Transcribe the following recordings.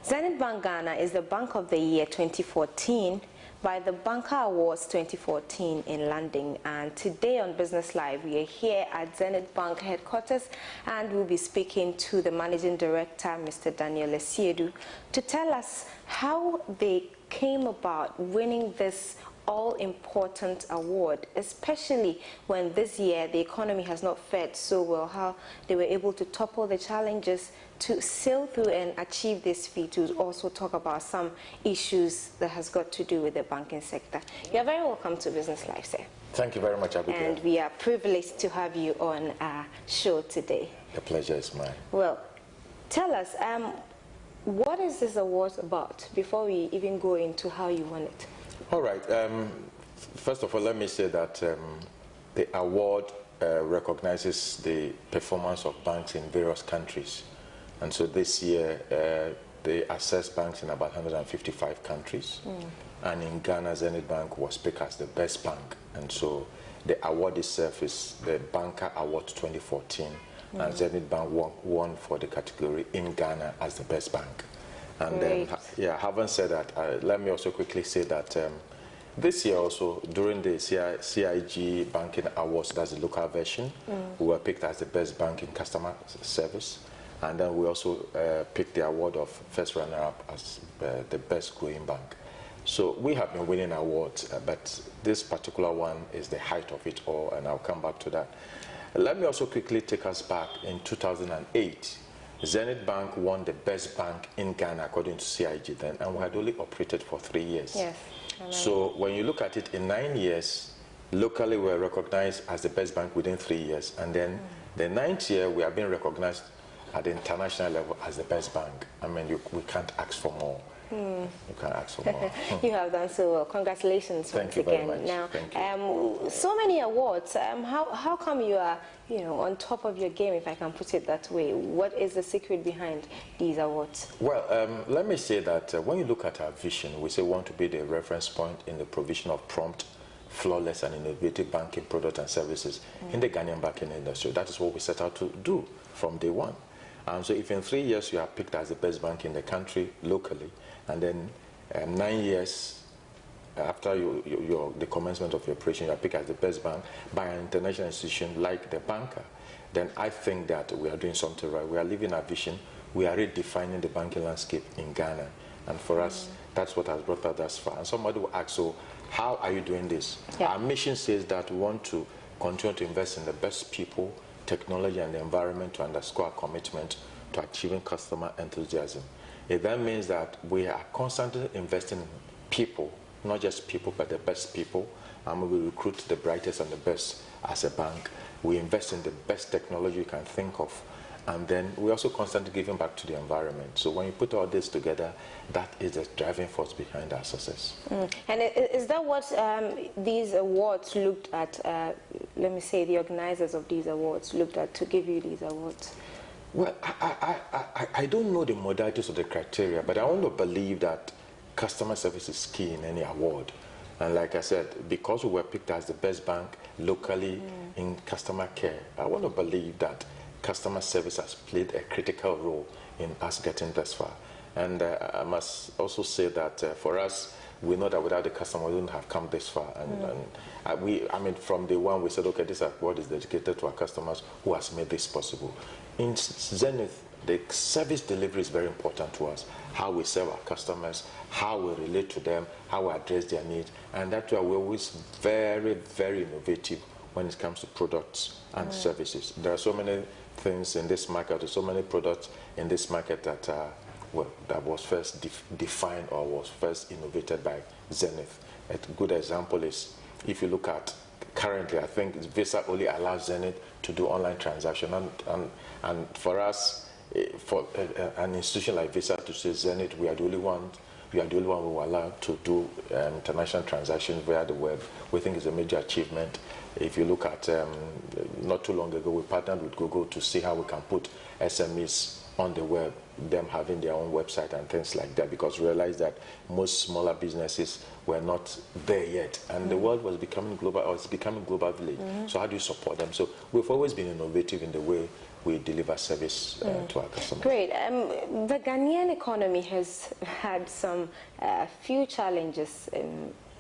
Zenith Bank Ghana is the Bank of the Year 2014 by the Banker Awards 2014 in London. And today on Business Live, we are here at Zenith Bank headquarters and we'll be speaking to the Managing Director, Mr. Daniel Esiedu, to tell us how they came about winning this all-important award, especially when this year the economy has not fared so well, how they were able to topple the challenges to sail through and achieve this feat. To also talk about some issues that has got to do with the banking sector. You are very welcome to Business Live, sir. Thank you very much, Abigail. And we are privileged to have you on our show today. The pleasure is mine. Well, tell us, what is this award about before we even go into how you won it? All right. First of all, let me say that the award recognizes the performance of banks in various countries. And so this year, they assessed banks in about 155 countries. And in Ghana, Zenith Bank was picked as the best bank. And so the award itself is the Banker Award 2014. And Zenith Bank won for the category in Ghana as the best bank. And then, having said that, let me also quickly say that this year also, during the CIG Banking Awards, that's the local version, we were picked as the best bank in customer service. And then we also picked the award of first runner-up as the best growing bank. So we have been winning awards, but this particular one is the height of it all, and I'll come back to that. Let me also quickly take us back in 2008. Zenith Bank won the best bank in Ghana according to CIG then, and we had only operated for 3 years. Yes. So when you look at it, in 9 years, locally we were recognized as the best bank within 3 years, and then the 9th year we have been recognized at the international level as the best bank. I mean, we can't ask for more. You can't ask for more. You have done so well. Congratulations once again. Very much. Now, Thank you. so many awards. How come you are, on top of your game, if I can put it that way? What is the secret behind these awards? Well, let me say that when you look at our vision, we say we want to be the reference point in the provision of prompt, flawless and innovative banking products and services in the Ghanaian banking industry. That is what we set out to do from day one. So if in 3 years you are picked as the best bank in the country locally, and then 9 years after the commencement of your operation, you are picked as the best bank by an international institution like the Banker, then I think that we are doing something right. We are living our vision. We are redefining the banking landscape in Ghana. And for us, that's what has brought us thus far. And somebody will ask, so how are you doing this? Yeah. Our mission says that we want to continue to invest in the best people, technology and the environment to underscore our commitment to achieving customer enthusiasm. It then means that we are constantly investing in people, not just people, but the best people, and we recruit the brightest and the best as a bank. We invest in the best technology you can think of, and then we also constantly giving back to the environment. So when you put all this together, that is the driving force behind our success. And is that what these awards looked at, let me say the organizers of these awards looked at to give you these awards? Well, I don't know the modalities of the criteria, but I want to believe that customer service is key in any award. And like I said, because we were picked as the best bank locally in customer care, I want to believe that customer service has played a critical role in us getting this far. And I must also say that for us, we know that without the customer, we wouldn't have come this far. And I mean, from day one, we said, okay, this award is dedicated to our customers who has made this possible. In Zenith, the service delivery is very important to us. How we serve our customers, how we relate to them, how we address their needs. And that's why we're always very, very innovative when it comes to products and services. There are so many things in this market, there's so many products in this market that that was first defined or was first innovated by Zenith. A good example is, if you look at currently, I think Visa only allows Zenith to do online transaction, and for us, for an institution like Visa to say Zenith, we are the only one we were allowed to do international transactions via the web. We think it's a major achievement. If you look at, not too long ago, we partnered with Google to see how we can put SMEs on the web, them having their own website and things like that, because we realized that most smaller businesses were not there yet, and the world was becoming global, or it's becoming global village. So how do you support them? So we've always been innovative in the way we deliver service to our customers. Great. The Ghanaian economy has had some few challenges,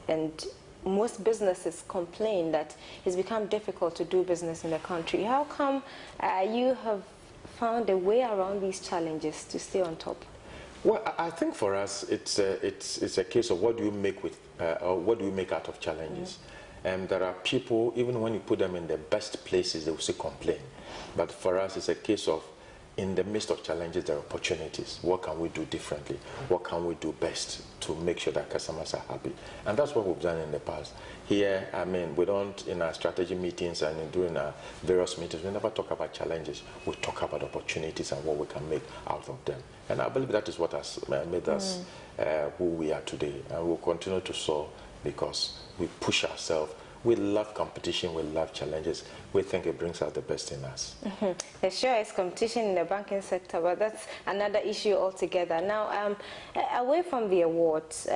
and most businesses complain that it's become difficult to do business in the country. How come you have found a way around these challenges to stay on top? Well, I think for us, it's a case of what do you make with, or what do you make out of challenges. And there are people, even when you put them in the best places, they will still complain. But for us, it's a case of, in the midst of challenges, there are opportunities. What can we do differently? What can we do best to make sure that customers are happy? And that's what we've done in the past. Here, I mean, we don't, in our strategy meetings and during our various meetings, we never talk about challenges. We talk about opportunities and what we can make out of them. And I believe that is what has made us who we are today. And we'll continue to soar because we push ourselves. We love competition, we love challenges. We think it brings out the best in us. There sure is competition in the banking sector, but that's another issue altogether. Now, away from the awards,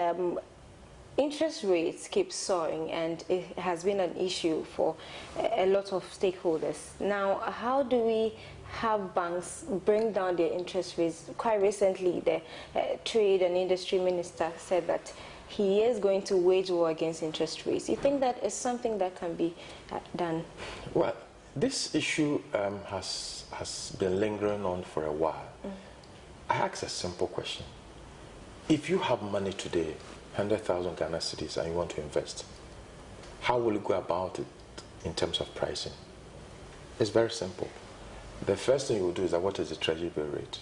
interest rates keep soaring, and it has been an issue for a lot of stakeholders. Now, how do we have banks bring down their interest rates? Quite recently, the Trade and Industry Minister said that he is going to wage war against interest rates. You think that is something that can be done? Well, this issue has been lingering on for a while. I ask a simple question. If you have money today, 100,000 Ghana cedis, and you want to invest, how will you go about it in terms of pricing? It's very simple. The first thing you will do is that, what is the treasury bill rate?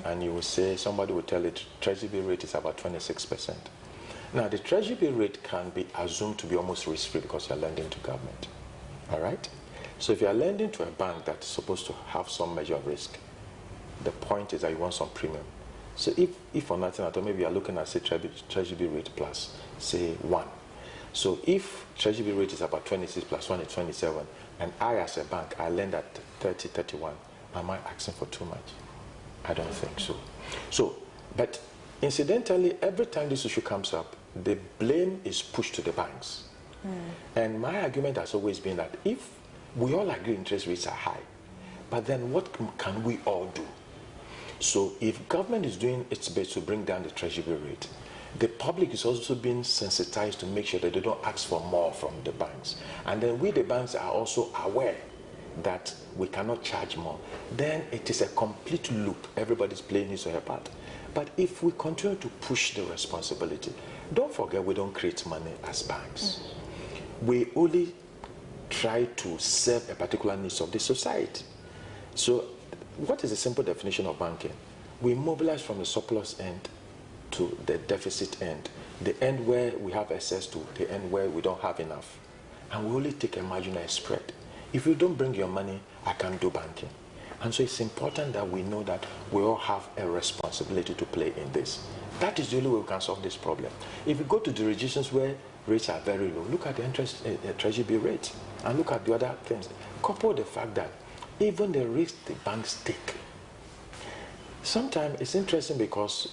And you will say, somebody will tell you treasury bill rate is about 26%. Now, the treasury bill rate can be assumed to be almost risk-free because you're lending to government. All right? So if you're lending to a bank that's supposed to have some measure of risk, the point is that you want some premium. So if for nothing at all, maybe you're looking at, say, treasury bill rate plus, say, 1. So if treasury bill rate is about 26 plus 1 is 27, and I, as a bank, I lend at 30, 31, am I asking for too much? I don't think so. But incidentally, every time this issue comes up, the blame is pushed to the banks. And my argument has always been that if we all agree interest rates are high, but then what can we all do? So if government is doing its best to bring down the treasury bill rate, the public is also being sensitized to make sure that they don't ask for more from the banks. And then we, the banks, are also aware that we cannot charge more. Then it is a complete loop. Everybody's playing his or her part. But if we continue to push the responsibility, don't forget we don't create money as banks. We only try to serve a particular needs of the society. So what is the simple definition of banking? We mobilize from the surplus end to the deficit end, the end where we have excess to the end where we don't have enough. And we only take a marginal spread. If you don't bring your money, I can't do banking. And so it's important that we know that we all have a responsibility to play in this. That is the only way we can solve this problem. If you go to jurisdictions where rates are very low, look at the interest treasury bill rate, and look at the other things. Couple the fact that even the risk the banks take. Sometimes it's interesting because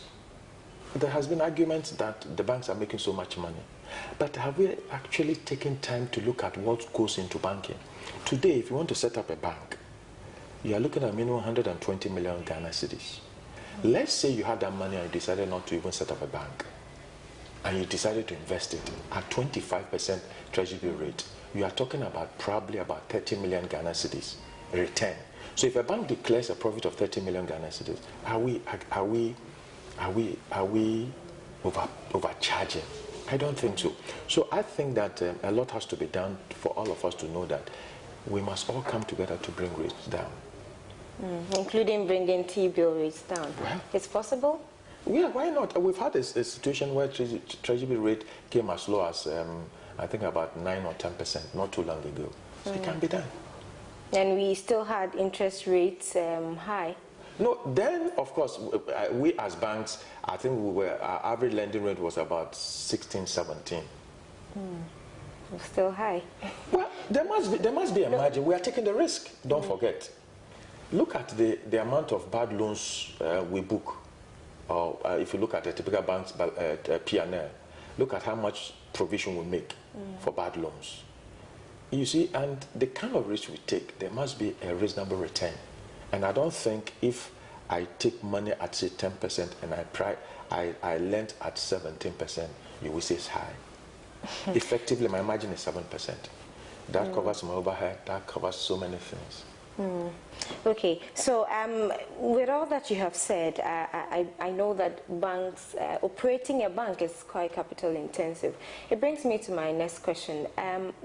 there has been arguments that the banks are making so much money. But have we actually taken time to look at what goes into banking? Today, if you want to set up a bank, you are looking at minimum 120 million Ghana cedis. Let's say you had that money and you decided not to even set up a bank, and you decided to invest it at 25% treasury bill rate. You are talking about probably about 30 million Ghana cedis return. So if a bank declares a profit of 30 million Ghana cedis, are we overcharging? I don't think so. So I think that a lot has to be done for all of us to know that we must all come together to bring rates down. Including bringing T-bill rates down. Well, it's possible? Yeah, why not? We've had a situation where treasury bill rate came as low as, I think, about 9 or 10% not too long ago. So it can be done. And we still had interest rates high. No, then, of course, we as banks, I think our average lending rate was about 16, 17. Still high. Well, there must be a margin. We are taking the risk. Don't forget. Look at the amount of bad loans we book. Or if you look at a typical bank's P&L, look at how much provision we make for bad loans. You see, and the kind of risk we take, there must be a reasonable return And I don't think if I take money at say 10% and I lend at 17%, you will say it's high. Effectively, my margin is 7%. That covers my overhead, that covers so many things. Okay, so with all that you have said, I know that banks, operating a bank is quite capital intensive. It brings me to my next question.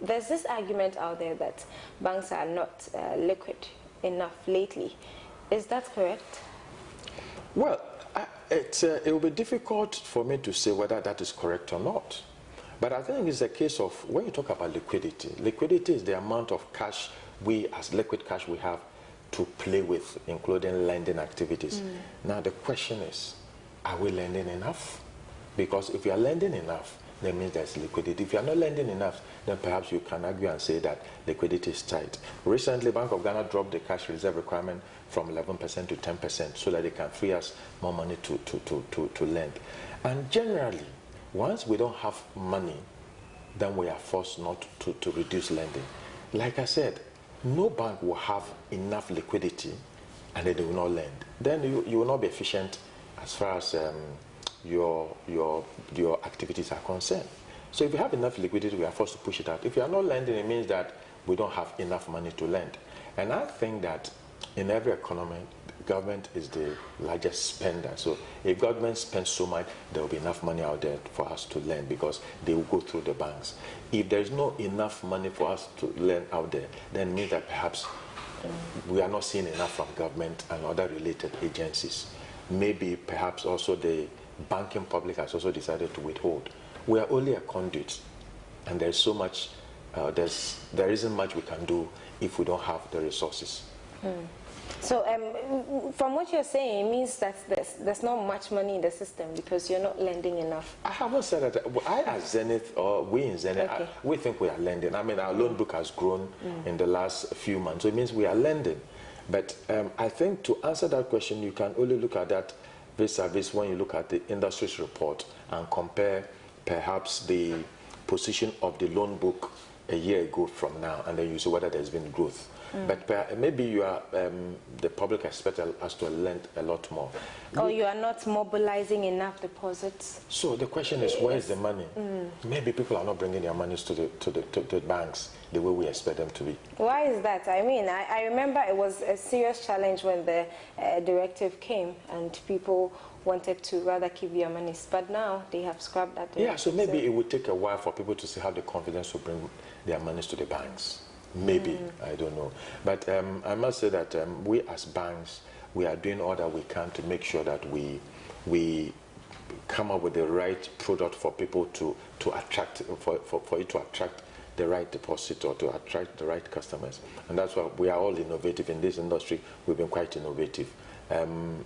There's this argument out there that banks are not liquid enough lately. Is that correct? Well, it will be difficult for me to say whether that is correct or not. But I think it's a case of, when you talk about liquidity, liquidity is the amount of cash as liquid cash we have to play with, including lending activities. Now the question is, are we lending enough? Because if you are lending enough, that means there's liquidity. If you are not lending enough, then perhaps you can argue and say that liquidity is tight. Recently, Bank of Ghana dropped the cash reserve requirement from 11% to 10% so that they can free us more money to lend. And generally, once we don't have money, then we are forced not to reduce lending. Like I said, no bank will have enough liquidity and they will not lend. Then you will not be efficient as far as your activities are concerned. So if you have enough liquidity, we are forced to push it out. If you are not lending, it means that we don't have enough money to lend. And I think that in every economy, government is the largest spender. So if government spends so much, there will be enough money out there for us to lend because they will go through the banks. If there is not enough money for us to lend out there, then it means that perhaps we are not seeing enough from government and other related agencies. Maybe perhaps also the banking public has also decided to withhold. We are only a conduit, and there's so much, there isn't much we can do if we don't have the resources. So from what you're saying, it means that there's not much money in the system because you're not lending enough. I haven't said that. I as Zenith, or we in Zenith, Okay. we think we are lending. I mean, our loan book has grown in the last few months, so it means we are lending. But I think to answer that question, you can only look at that vis-a-vis when you look at the industry's report and compare perhaps the position of the loan book a year ago from now, and then you see whether there's been growth. But maybe you are, the public expects us to lend a lot more. Or you are not mobilizing enough deposits. So the question is, where is the money? Maybe people are not bringing their monies to the banks the way we expect them to be. Why is that? I mean, I remember it was a serious challenge when the directive came and people wanted to rather keep their monies. But now they have scrapped that directive. Yeah, so maybe it would take a while for people to have the confidence to bring their monies to the banks. Maybe, I don't know. But I must say that we as banks, we are doing all that we can to make sure that we come up with the right product for people to attract, for it to attract the right deposit or to attract the right customers. And that's why we are all innovative in this industry. We've been quite innovative. And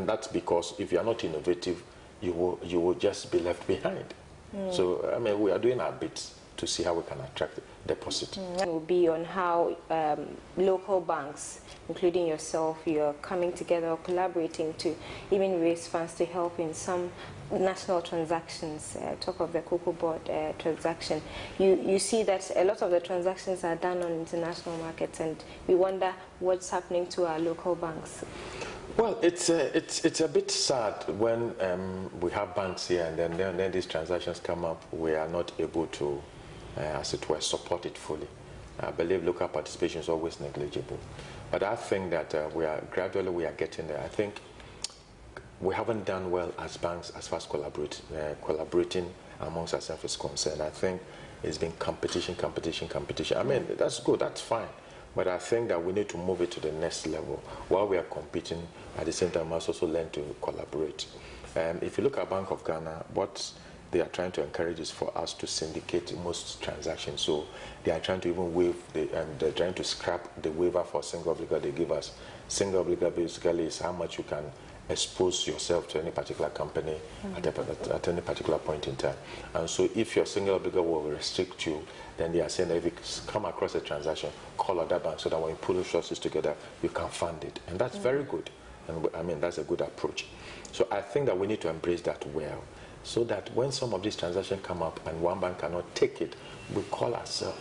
that's because if you are not innovative, you will just be left behind. So, I mean, we are doing our bits to see how we can attract deposit. It will be on how local banks, including yourself, you're coming together or collaborating to even raise funds to help in some national transactions. Talk of the Cocoa Board transaction. You see that a lot of the transactions are done on international markets, and we wonder what's happening to our local banks. Well, it's a bit sad when we have banks here and then these transactions come up, we are not able to, as it were, support it fully. I believe local participation is always negligible. But I think that gradually we are getting there. I think we haven't done well as banks as far as collaborating amongst ourselves is concerned. I think it's been competition. I mean, that's good, that's fine. But I think that we need to move it to the next level. While we are competing, at the same time, we must also learn to collaborate. If you look at Bank of Ghana, what they are trying to encourage is for us to syndicate most transactions. So they are trying to even waive, they're trying to scrap the waiver for single obligor they give us. Single obligor basically is how much you can expose yourself to any particular company at any particular point in time. And so if your single obligor will restrict you, then they are saying that if you come across a transaction, call other bank so that when you put resources together, you can fund it. And that's very good. And I mean, that's a good approach. So I think that we need to embrace that well, so that when some of these transactions come up and one bank cannot take it, we call ourselves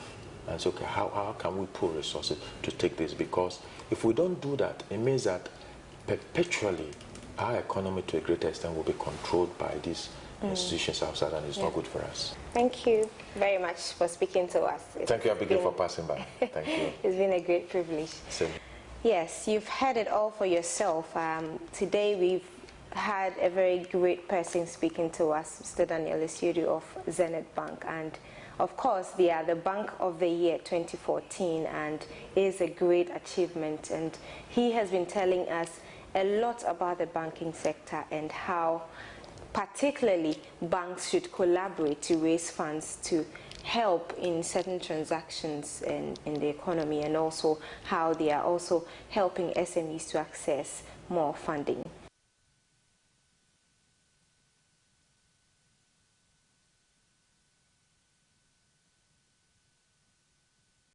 and say, okay, how can we pool resources to take this? Because if we don't do that, it means that perpetually our economy to a great extent will be controlled by these institutions outside, and it's not good for us. Thank you very much for speaking to us. Thank you, Abigail, for passing by. Thank you. It's been a great privilege. Same. Yes, you've heard it all for yourself. Today we've had a very great person speaking to us, Mr. Daniel Esiedu of Zenith Bank, and of course they are the Bank of the Year 2014, and it is a great achievement, and he has been telling us a lot about the banking sector and how particularly banks should collaborate to raise funds to help in certain transactions in the economy, and also how they are also helping SMEs to access more funding.